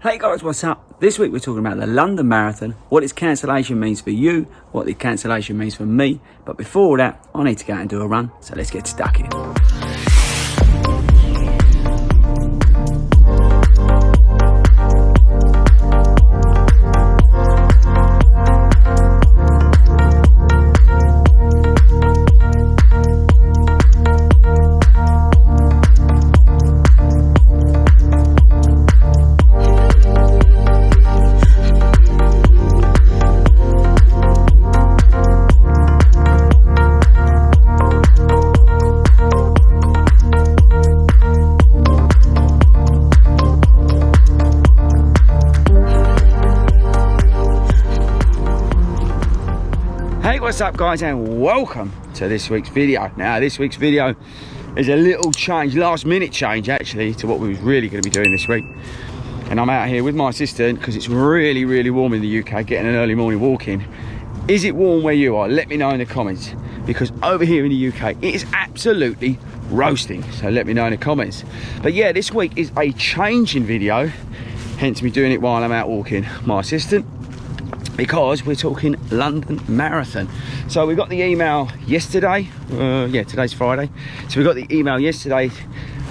Hey guys, what's up? This week we're talking about the London Marathon, what its cancellation means for you, what the cancellation means for me. But before that, I need to go out and do a run, so let's get stuck in. Hey, what's up guys, and welcome to this week's video. Now this week's video is a little change, last minute change actually, to what we was really going to be doing this week. And I'm out here with my assistant because it's really warm in the UK, getting an early morning walk in. Is it warm where you are? Let me know in the comments, because over here in the UK it is absolutely roasting, so let me know in the comments. But yeah, this week is a changing video, hence me doing it while I'm out walking my assistant, because we're talking London Marathon. So we got the email yesterday, yeah, today's Friday, so we got the email yesterday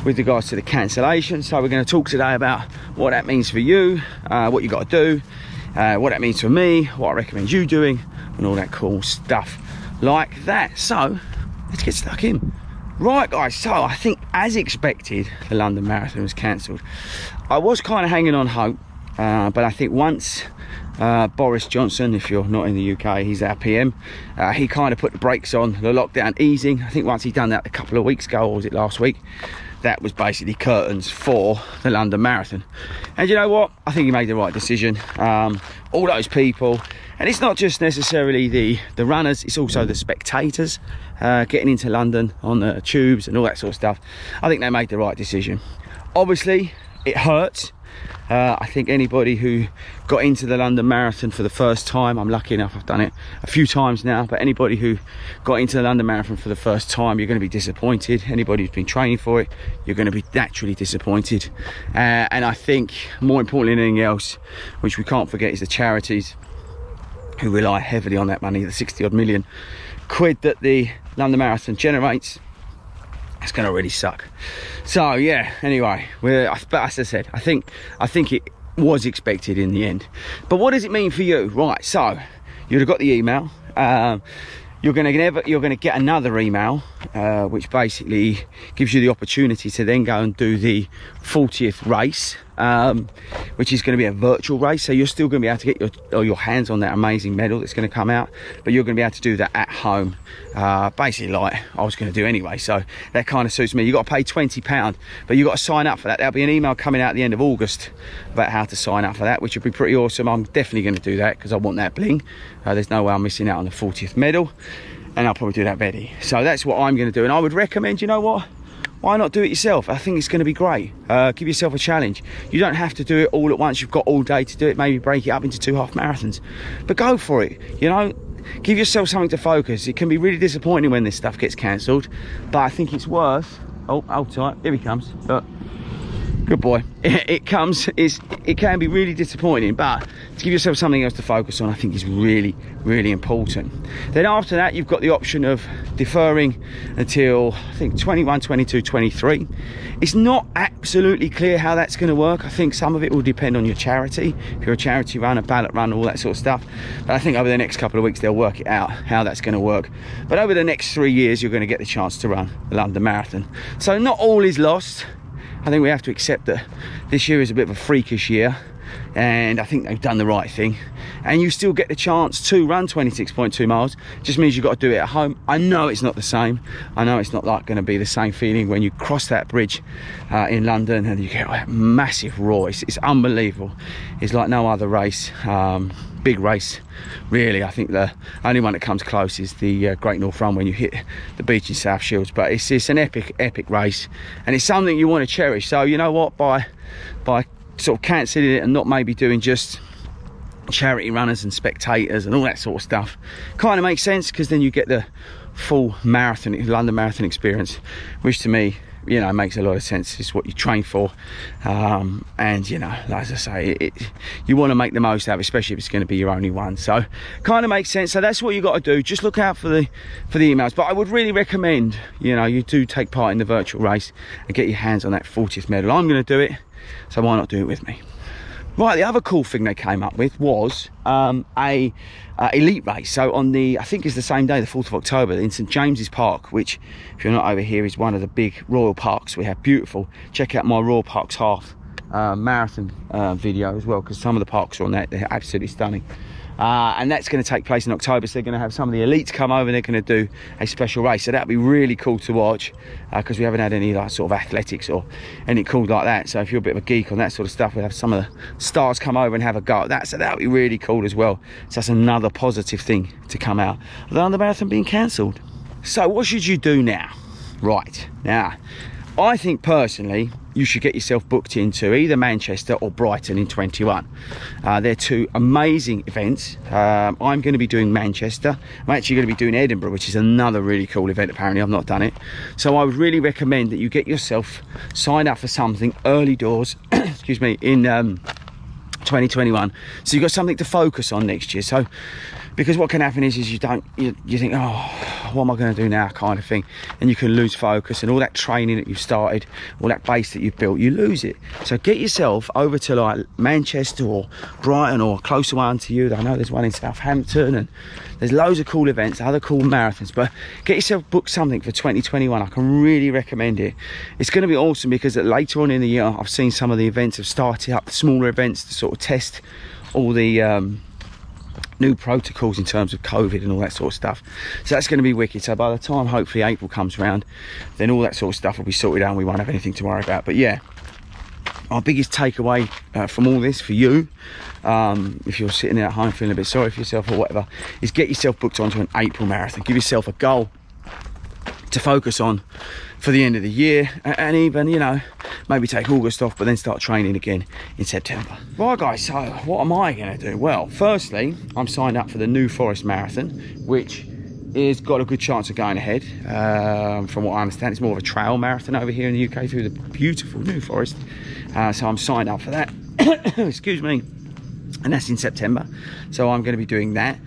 with regards to the cancellation. So we're going to talk today about what that means for you, what you got to do, what that means for me, what I recommend you doing, and all that cool stuff like that. So let's get stuck in. Right guys, so I think as expected the London Marathon was cancelled. I was kind of hanging on hope, but I think once Boris Johnson, if you're not in the UK, he's our PM, he kind of put the brakes on the lockdown easing. I think once he'd done that a couple of weeks ago, or was it last week, that was basically curtains for the London Marathon. And you know what, I think he made the right decision. All those people, and it's not just necessarily the runners, it's also the spectators getting into London on the tubes and all that sort of stuff. I think they made the right decision. Obviously it hurts. I think anybody who got into the London Marathon for the first time, I'm lucky enough I've done it a few times now, but anybody who got into the London Marathon for the first time, you're going to be disappointed. Anybody who's been training for it, you're going to be naturally disappointed. And I think more importantly than anything else, which we can't forget, is the charities who rely heavily on that money, the 60 odd million quid that the London Marathon generates. It's going to really suck. So yeah, anyway, but as I said, I think it was expected in the end. But what does it mean for you? Right, so you'd have got the email. You're going to get another email, which basically gives you the opportunity to then go and do the 40th race, which is going to be a virtual race. So you're still going to be able to get your hands on that amazing medal that's going to come out, but you're going to be able to do that at home, basically like I was going to do anyway. So that kind of suits me. You've got to pay £20, but you've got to sign up for that. There'll be an email coming out at the end of August about how to sign up for that, which would be pretty awesome. I'm definitely going to do that because I want that bling. There's no way I'm missing out on the 40th medal. And I'll probably do that Betty. So that's what I'm going to do. And I would recommend, you know what, why not do it yourself? I think it's going to be great. Give yourself a challenge. You don't have to do it all at once. You've got all day to do it. Maybe break it up into 2 half marathons. But go for it, you know. Give yourself something to focus. It can be really disappointing when this stuff gets cancelled, but I think it's worth... Oh, hold tight. Here he comes. Look. Good boy. It can be really disappointing, but to give yourself something else to focus on, I think is really important. Then after that, you've got the option of deferring until I think 21, 22, 23. It's not absolutely clear how that's going to work. I think some of it will depend on your charity. If you're a charity run, a ballot run, all that sort of stuff. But I think over the next couple of weeks they'll work it out how that's going to work. But over the next 3 years, you're going to get the chance to run the London Marathon. So not all is lost. I think we have to accept that this year is a bit of a freakish year, and I think they've done the right thing. And you still get the chance to run 26.2 miles. Just means you've got to do it at home. I know it's not the same. I know it's not like going to be the same feeling when you cross that bridge in London and you get that massive roar. It's unbelievable. It's like no other race. Big race, really. I think the only one that comes close is the Great North Run when you hit the beach in South Shields. But it's an epic race, and it's something you want to cherish. So you know what, by sort of cancelling it and not maybe doing just charity runners and spectators and all that sort of stuff, kind of makes sense, because then you get the full marathon, London Marathon experience, which to me you know, it makes a lot of sense. It's what you train for, and you know, as I say, you want to make the most out of it, especially if it's going to be your only one. So kind of makes sense. So that's what you got to do. Just look out for the emails. But I would really recommend, you know, you do take part in the virtual race and get your hands on that 40th medal. I'm going to do it, so why not do it with me? Right, the other cool thing they came up with was a elite race. So on the, I think it's the same day, the 4th of October, in St James's Park, which, if you're not over here, is one of the big royal parks we have. Beautiful. Check out my Royal Parks Half marathon video as well, because some of the parks are on that. They're absolutely stunning. And that's going to take place in October, so they're going to have some of the elites come over and they're going to do a special race. So that'll be really cool to watch, because we haven't had any like sort of athletics or anything cool like that. So if you're a bit of a geek on that sort of stuff, we'll have some of the stars come over and have a go at that. So that'll be really cool as well. So that's another positive thing to come out of the London Marathon being cancelled. So what should you do now? Right, now, I think personally, you should get yourself booked into either Manchester or Brighton in 21. They're two amazing events. I'm going to be doing Manchester. I'm actually going to be doing Edinburgh, which is another really cool event. Apparently, I've not done it. So I would really recommend that you get yourself signed up for something early doors, excuse me, in 2021. So you've got something to focus on next year. So, because what can happen is you think, oh, what am I going to do now, kind of thing, and you can lose focus, and all that training that you've started, all that base that you've built, you lose it. So get yourself over to like Manchester or Brighton or a closer one to you. I know there's one in Southampton, and there's loads of cool events, other cool marathons, but get yourself booked something for 2021. I can really recommend it. It's going to be awesome, because later on in the year, I've seen some of the events have started up, smaller events, to sort of test all the new protocols in terms of COVID and all that sort of stuff. So that's going to be wicked. So by the time hopefully April comes around, then all that sort of stuff will be sorted out and we won't have anything to worry about. But yeah, our biggest takeaway from all this for you, if you're sitting there at home feeling a bit sorry for yourself or whatever, is get yourself booked onto an April marathon. Give yourself a goal to focus on for the end of the year, and even, you know, maybe take August off, but then start training again in September. Right guys, so what am I going to do? Well, firstly, I'm signed up for the New Forest Marathon, which is got a good chance of going ahead. From what I understand, it's more of a trail marathon over here in the UK through the beautiful New Forest. So I'm signed up for that. Excuse me. And that's in September. So I'm going to be doing that.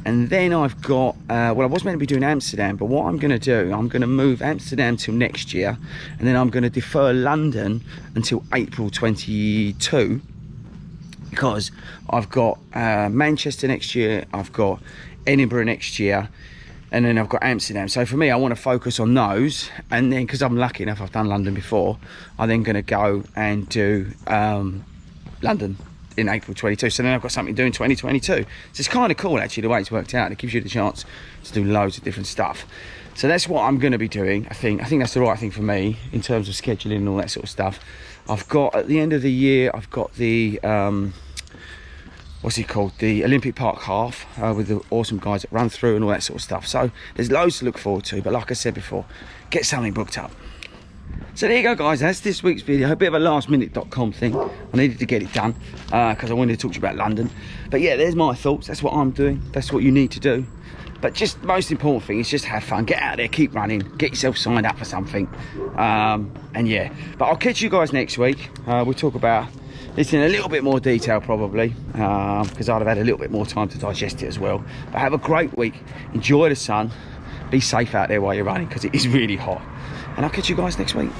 And then I've got, well, I was meant to be doing Amsterdam, but what I'm going to do, I'm going to move Amsterdam till next year, and then I'm going to defer London until April 22, because I've got Manchester next year, I've got Edinburgh next year, and then I've got Amsterdam. So for me, I want to focus on those, and then, because I'm lucky enough, I've done London before, I'm then going to go and do London in April 22. So then I've got something to do in 2022. So it's kind of cool actually the way it's worked out. It gives you the chance to do loads of different stuff. So that's what I'm going to be doing. I think that's the right thing for me in terms of scheduling and all that sort of stuff. I've got, at the end of the year, I've got the what's it called, the Olympic Park Half, with the awesome guys that run through and all that sort of stuff. So there's loads to look forward to, but like I said before, get something booked up. So there you go guys, that's this week's video. A bit of a lastminute.com thing. I needed to get it done because I wanted to talk to you about London. But yeah, there's my thoughts. That's what I'm doing. That's what you need to do. But just most important thing is just have fun. Get out there, keep running, get yourself signed up for something. And yeah, but I'll catch you guys next week. We'll talk about this in a little bit more detail probably, because I'd have had a little bit more time to digest it as well. But have a great week. Enjoy the sun. Be safe out there while you're running, because it is really hot. And I'll catch you guys next week.